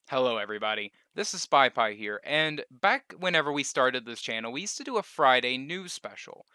Hello, everybody. This is SpyPie here, and back whenever we started this channel, we used to do a Friday news special.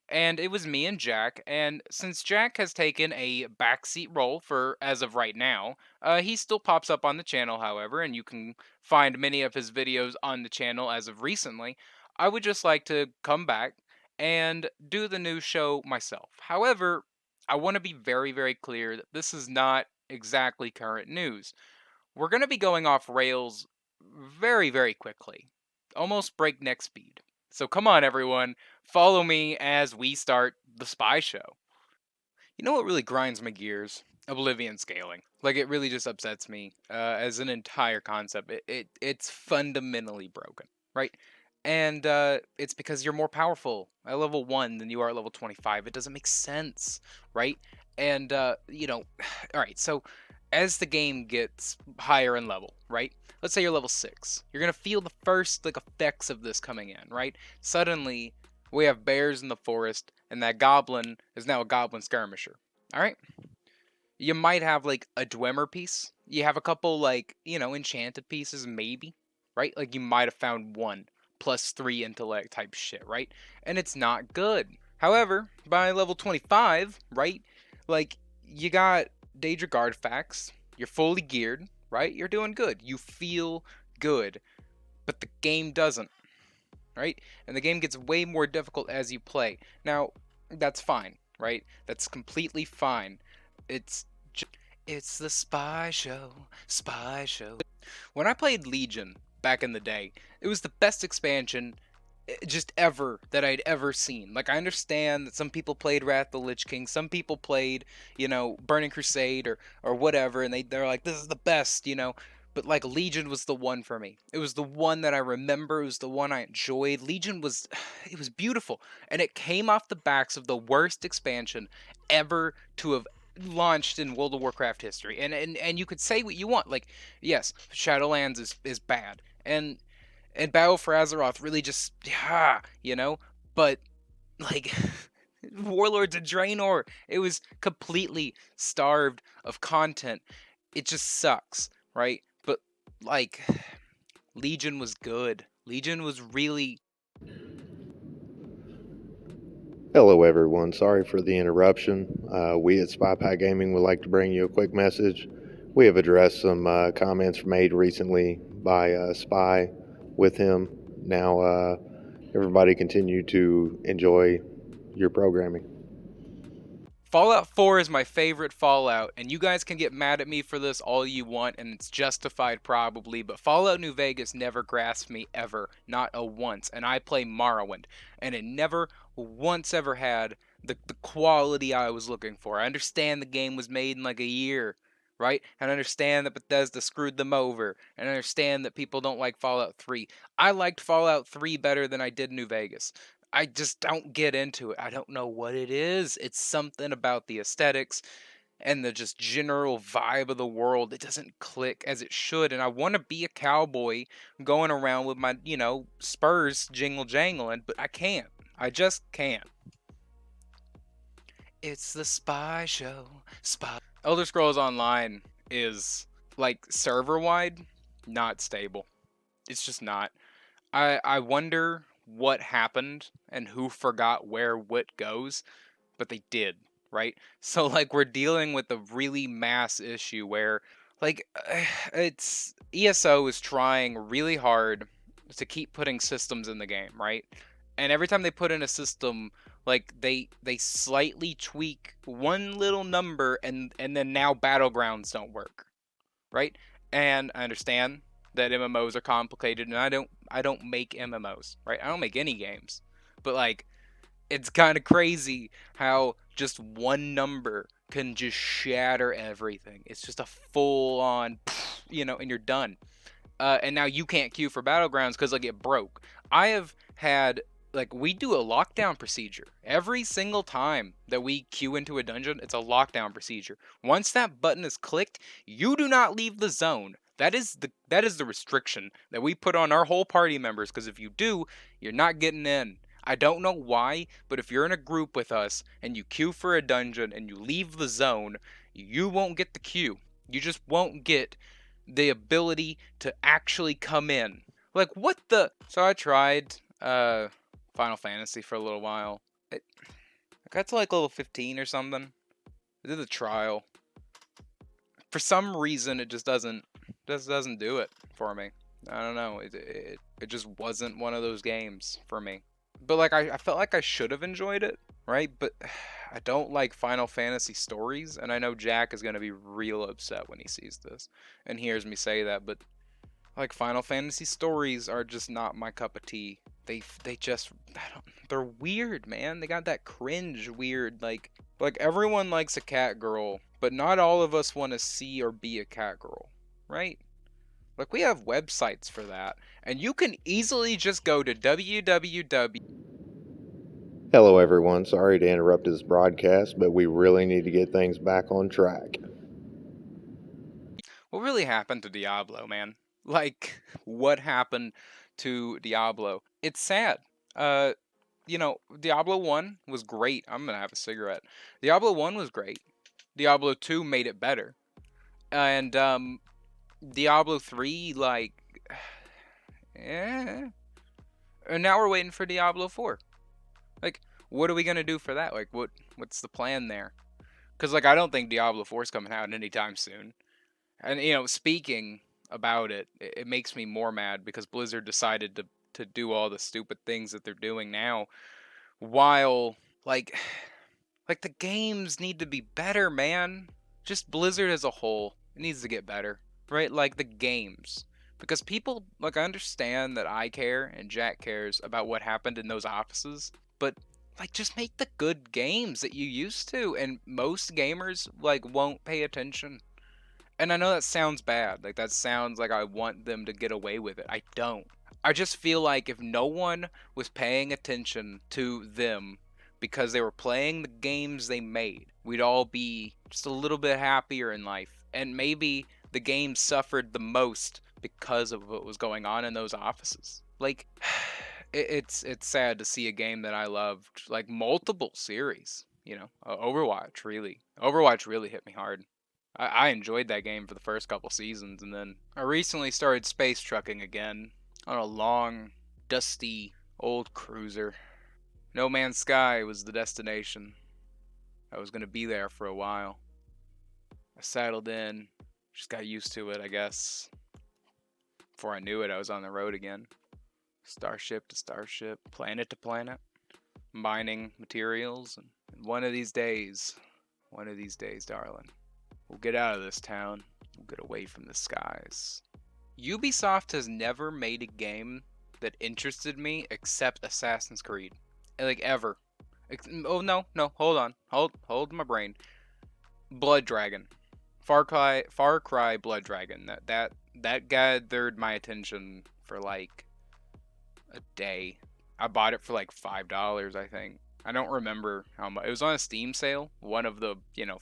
And it was me and Jack, and since Jack has taken a backseat role for as of right now, he still pops up on the channel, however, and you can find many of his videos on the channel as of recently. I would just like to come back and do the news show myself. However, I want to be very, very clear that this is not exactly current news. We're going to be going off rails very, very quickly, almost breakneck speed. So come on, everyone, follow me as we start the spy show. You know what really grinds my gears? Oblivion scaling. Like it really just upsets me as an entire concept. It's fundamentally broken, right? And it's because you're more powerful at level 1 than you are at level 25. It doesn't make sense, right? And all right, so as the game gets higher in level, right? Let's say you're level 6. You're going to feel the first like effects of this coming in, right? Suddenly we have bears in the forest, and that goblin is now a goblin skirmisher. All right. You might have like a Dwemer piece. You have a couple like enchanted pieces, maybe, right? Like you might have found one +3 intellect type shit, right? And it's not good. However, by level 25, right? Like you got Daedra Guard facts. You're fully geared, right? You're doing good. You feel good, but the game doesn't, right? And the game gets way more difficult as you play. Now, that's fine, right? That's completely fine. It's it's the spy show, spy show. When I played Legion back in the day, it was the best expansion just ever that I'd ever seen. Like I understand that some people played Wrath of the Lich King, some people played, Burning Crusade or whatever, and they're like, this is the best, But like Legion was the one for me. It was the one that I remember. It was the one I enjoyed. Legion was, it was beautiful, and it came off the backs of the worst expansion ever to have launched in World of Warcraft history. And you could say what you want. Like, yes, Shadowlands is bad, and Battle for Azeroth really just, yeah, But like, Warlords of Draenor, it was completely starved of content. It just sucks, right? But like, Legion was good. Legion was really. Hello, everyone. Sorry for the interruption. We at SpyPie Gaming would like to bring you a quick message. We have addressed some comments made recently by Spy with him. Now, everybody continue to enjoy your programming. Fallout 4 is my favorite Fallout, and you guys can get mad at me for this all you want, and it's justified probably, but Fallout New Vegas never grasped me ever, not a once, and I play Morrowind, and it never once ever had the quality I was looking for. I understand the game was made in like a year, right? And I understand that Bethesda screwed them over, and I understand that people don't like Fallout 3. I liked Fallout 3 better than I did New Vegas. I just don't get into it. I don't know what it is. It's something about the aesthetics and the just general vibe of the world. It doesn't click as it should. And I want to be a cowboy going around with my, spurs jingle jangling, but I can't. I just can't. It's the spy show. Spy. Elder Scrolls Online is like server wide, not stable. It's just not. I wonder what happened and who forgot where what goes, but they did, right? So like we're dealing with a really mass issue where like it's ESO is trying really hard to keep putting systems in the game, right? And every time they put in a system, like they slightly tweak one little number and then now battlegrounds don't work, right? And I understand that MMOs are complicated, and I don't make MMOs, right? I don't make any games, but like it's kind of crazy how just one number can just shatter everything. It's just a full on, and you're done. And now you can't queue for battlegrounds because like it broke. I have had like we do a lockdown procedure every single time that we queue into a dungeon. It's a lockdown procedure. Once that button is clicked, you do not leave the zone. That is the restriction that we put on our whole party members, because if you do, you're not getting in. I don't know why, but if you're in a group with us and you queue for a dungeon and you leave the zone, you won't get the queue. You just won't get the ability to actually come in. Like what the? So I tried Final Fantasy for a little while. I got to like level 15 or something. I did the trial. For some reason, it just doesn't do it for me. I don't know. It just wasn't one of those games for me. But like I felt like I should have enjoyed it, right? But I don't like Final Fantasy stories, and I know Jack is gonna be real upset when he sees this and hears me say that. But like Final Fantasy stories are just not my cup of tea. They just I don't, they're weird, man. They got that cringe weird like everyone likes a cat girl, but not all of us want to see or be a cat girl, right? Like we have websites for that, and you can easily just go to www. Hello, everyone. Sorry to interrupt this broadcast, but we really need to get things back on track. What really happened to Diablo, man? Like what happened to Diablo? It's sad. Uh Diablo 1 was great. I'm going to have a cigarette. Diablo 1 was great. Diablo 2 made it better. And Diablo 3 like eh. And now we're waiting for Diablo 4. Like what are we going to do for that? Like what's the plan there? Cuz like I don't think Diablo 4 is coming out anytime soon. And speaking about it makes me more mad because Blizzard decided to do all the stupid things that they're doing now while like like the games need to be better, man. Just Blizzard as a whole, it needs to get better, right? Like the games. Because people, like, I understand that I care and Jack cares about what happened in those offices, but like just make the good games that you used to, and most gamers like won't pay attention. And I know that sounds bad. Like that sounds like I want them to get away with it. I don't. I just feel like if no one was paying attention to them because they were playing the games they made, we'd all be just a little bit happier in life. And maybe the game suffered the most because of what was going on in those offices. Like it's sad to see a game that I loved like multiple series, Overwatch really hit me hard. I enjoyed that game for the first couple seasons, and then I recently started space trucking again on a long, dusty, old cruiser. No Man's Sky was the destination. I was going to be there for a while. I settled in, just got used to it, I guess. Before I knew it, I was on the road again. Starship to starship, planet to planet, mining materials, and one of these days, darling, we'll get out of this town. We'll get away from the skies. Ubisoft has never made a game that interested me except Assassin's Creed. Like ever. Oh no, hold on. Hold my brain. Blood Dragon. Far Cry Blood Dragon. That gathered my attention for like a day. I bought it for like $5, I think. I don't remember how much. It was on a Steam sale, one of the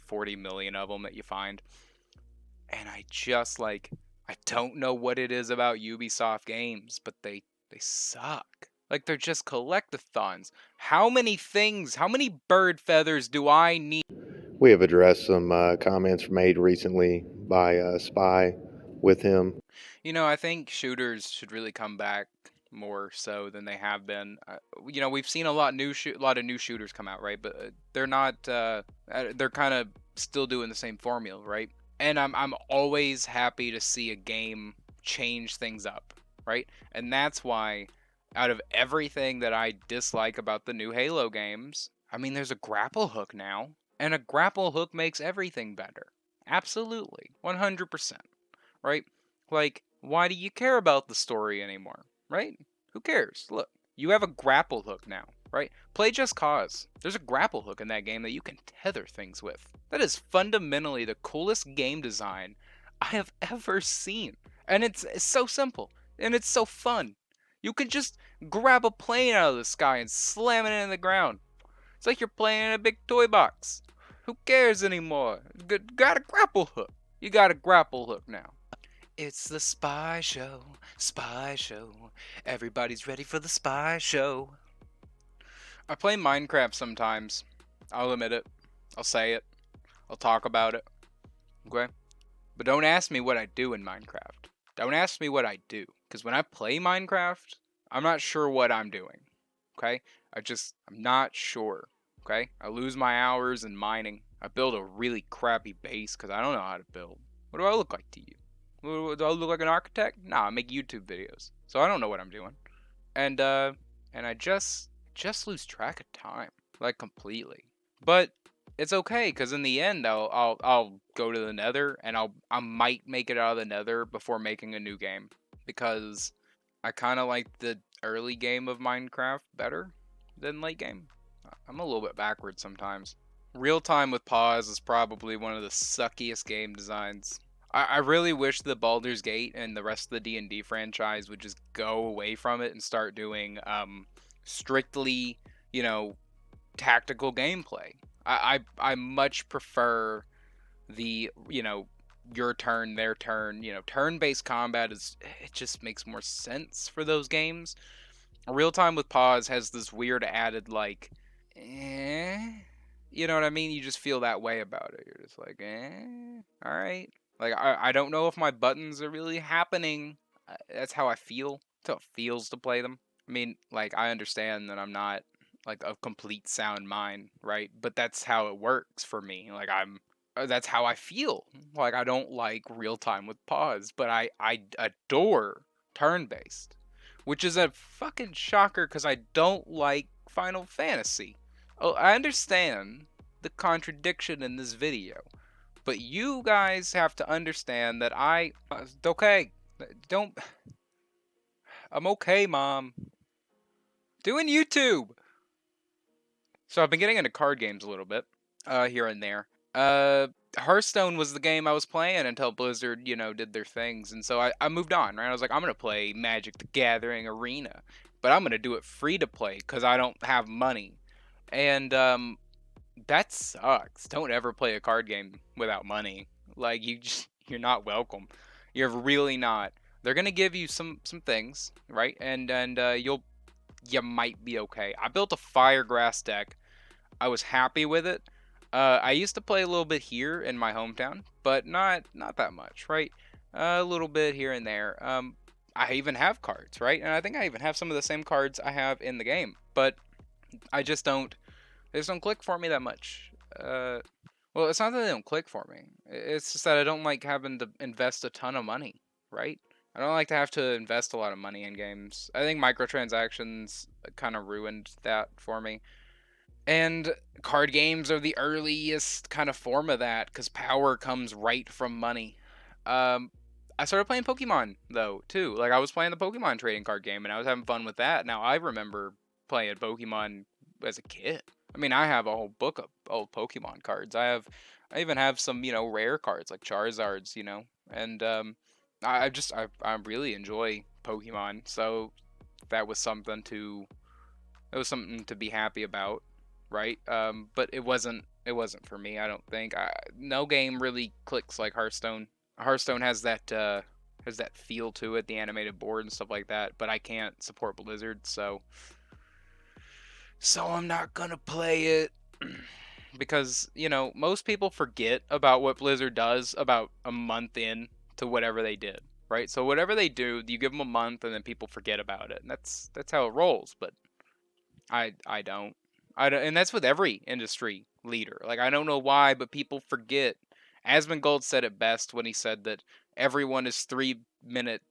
40 million of them that you find. And I don't know what it is about Ubisoft games, but they suck. Like they're just collectathons. How many bird feathers do I need? We have addressed some comments made recently by Spy with him. I think shooters should really come back more so than they have been. We've seen lot of new shooters come out, right? But they're not. They're kind of still doing the same formula, right? And I'm always happy to see a game change things up, right? And that's why, out of everything that I dislike about the new Halo games, I mean, there's a grapple hook now, and a grapple hook makes everything better. Absolutely, 100%, right? Like, why do you care about the story anymore, right? Who cares? Look, you have a grapple hook now, right? Play Just Cause. There's a grapple hook in that game that you can tether things with. That is fundamentally the coolest game design I have ever seen. And it's so simple. And it's so fun. You can just grab a plane out of the sky and slam it in the ground. It's like you're playing in a big toy box. Who cares anymore? Got a grapple hook. You got a grapple hook now. It's the Spy Show, Spy Show. Everybody's ready for the Spy Show. I play Minecraft sometimes. I'll admit it. I'll say it. I'll talk about it. Okay? But don't ask me what I do in Minecraft. Don't ask me what I do. Because when I play Minecraft, I'm not sure what I'm doing. Okay? I'm not sure. Okay? I lose my hours in mining. I build a really crappy base because I don't know how to build. What do I look like to you? Do I look like an architect? Nah, I make YouTube videos. So I don't know what I'm doing. And I just lose track of time. Like completely. But it's okay because in the end I'll go to the Nether and I might make it out of the Nether before making a new game because I kind of like the early game of Minecraft better than late game. I'm a little bit backwards sometimes. Real time with pause is probably one of the suckiest game designs. I really wish the Baldur's Gate and the rest of the D&D franchise would just go away from it and start doing strictly, you know, tactical gameplay. I much prefer the your turn, their turn. Turn-based combat is it just makes more sense for those games. Real time with pause has this weird added like, eh, you know what I mean? You just feel that way about it. You're just like, all right. Like I don't know if my buttons are really happening. That's how I feel. That's how it feels to play them. I mean, like I understand that I'm not like a complete sound mind, right? But that's how it works for me. Like that's how I feel. Like I don't like real time with pause, but I adore turn based, which is a fucking shocker because I don't like Final Fantasy. Oh, I understand the contradiction in this video, but you guys have to understand that okay. Don't I'm okay, mom. Doing YouTube. So I've been getting into card games a little bit, here and there. Hearthstone was the game I was playing until Blizzard, did their things, and so I moved on. Right, I was like, I'm gonna play Magic the Gathering Arena, but I'm gonna do it free to play because I don't have money, and that sucks. Don't ever play a card game without money. Like you're not welcome. You're really not. They're gonna give you some things, right? And you might be okay. I built a Firegrass deck. I was happy with it. I used to play a little bit here in my hometown, but not that much, right? A little bit here and there. I even have cards, right? And I think I even have some of the same cards I have in the game, but I just don't. They just don't click for me that much. Well, it's not that they don't click for me. It's just that I don't like having to invest a ton of money, right? I don't like to have to invest a lot of money in games. I think microtransactions kind of ruined that for me. And card games are the earliest kind of form of that because power comes right from money. Um, I started playing Pokemon though too. Like I was playing the Pokemon trading card game and I was having fun with that. Now I remember playing Pokemon as a kid. I mean, I have a whole book of old Pokemon cards. I even have some rare cards like Charizards, and I really enjoy Pokemon. So that was something to be happy about, right? But it wasn't for me. I don't think. No game really clicks like Hearthstone. Hearthstone has that feel to it, the animated board and stuff like that. But I can't support Blizzard, so I'm not gonna play it because most people forget about what Blizzard does about a month in to whatever they did, right? So whatever they do, you give them a month and then people forget about it, and that's how it rolls. But I don't. I don't, and that's with every industry leader. Like I don't know why, but people forget. Asmongold said it best when he said that everyone is 3 minute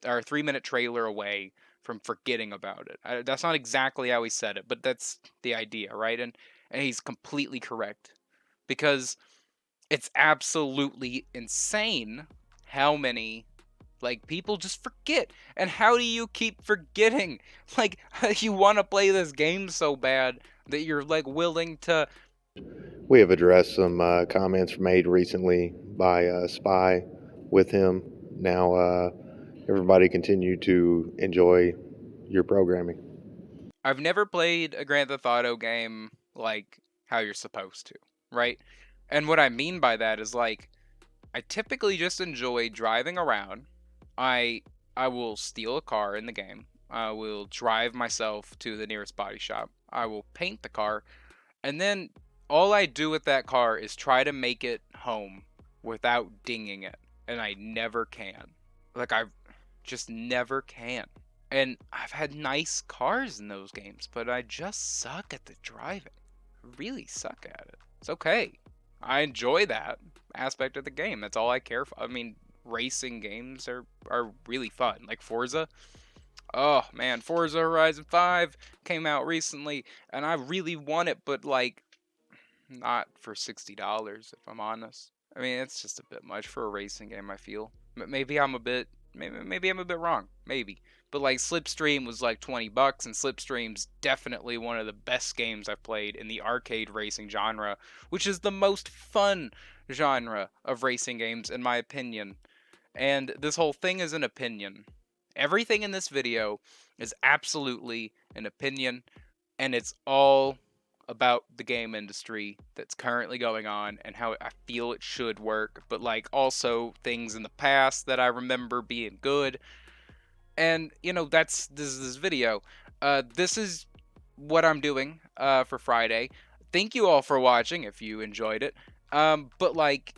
trailer away from forgetting about it. That's not exactly how he said it, but that's the idea, right? And he's completely correct because it's absolutely insane how many like people just forget. And how do you keep forgetting? Like you want to play this game so bad that you're like willing to. We have addressed some comments made recently by Spy with him. Now, everybody continue to enjoy your programming. I've never played a Grand Theft Auto game like how you're supposed to, right? And what I mean by that is like I typically just enjoy driving around. I I will steal a car in the game. I will drive myself to the nearest body shop. I will paint the car. And then all I do with that car is try to make it home without dinging it. and I never can. Like, I just never can. And I've had nice cars in those games, but I just suck at the driving. I really suck at it. It's okay. I enjoy that aspect of the game. That's all I care for. I mean, racing games are really fun. Like Forza. Oh man, Forza Horizon 5 came out recently and I really want it, but like not for $60 if I'm honest. I mean, it's just a bit much for a racing game, I feel. Maybe I'm a bit maybe I'm a bit wrong. Maybe. But like Slipstream was like 20 bucks and Slipstream's definitely one of the best games I've played in the arcade racing genre, which is the most fun genre of racing games in my opinion. And this whole thing is an opinion. Everything in this video is absolutely an opinion, and it's all about the game industry that's currently going on and how I feel it should work, but like also things in the past that I remember being good. And that's this video. This is what I'm doing for Friday. Thank you all for watching if you enjoyed it. But like,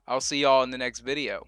I'll see y'all in the next video.